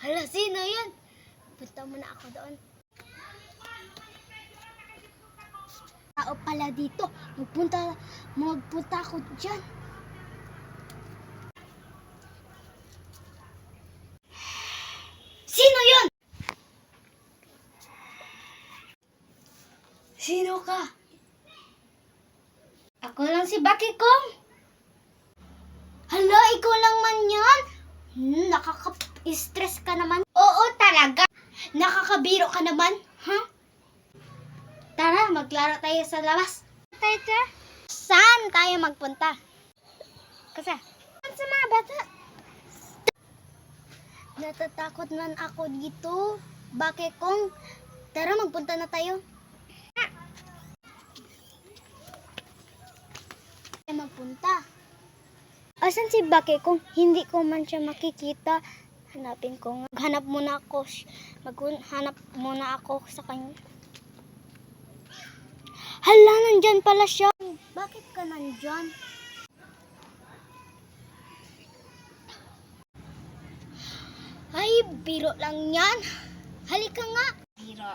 Hala, sino yun? Punta muna ako doon. Tao pala dito. Magpunta ako dyan. Sino yun? Sino ka? Ako lang si Baki Kong. Hala, ikaw lang man yan? Nakaka-stress ka naman. Oo, talaga. Nakakabiro ka naman. Huh? Tara, maglaro tayo sa labas. Saan tayo magpunta? Kasi, sa mga bata. Natatakot man ako dito. Baki Kong. Tara, magpunta na tayo. Magpunta. Asan si Baki Kong? Hindi ko man siya makikita. Hanapin ko nga. Maghanap muna ako sa kanya. Hala, nandyan pala siya. Bakit ka nandyan? Ay, biro lang yan. Halika nga. Biro.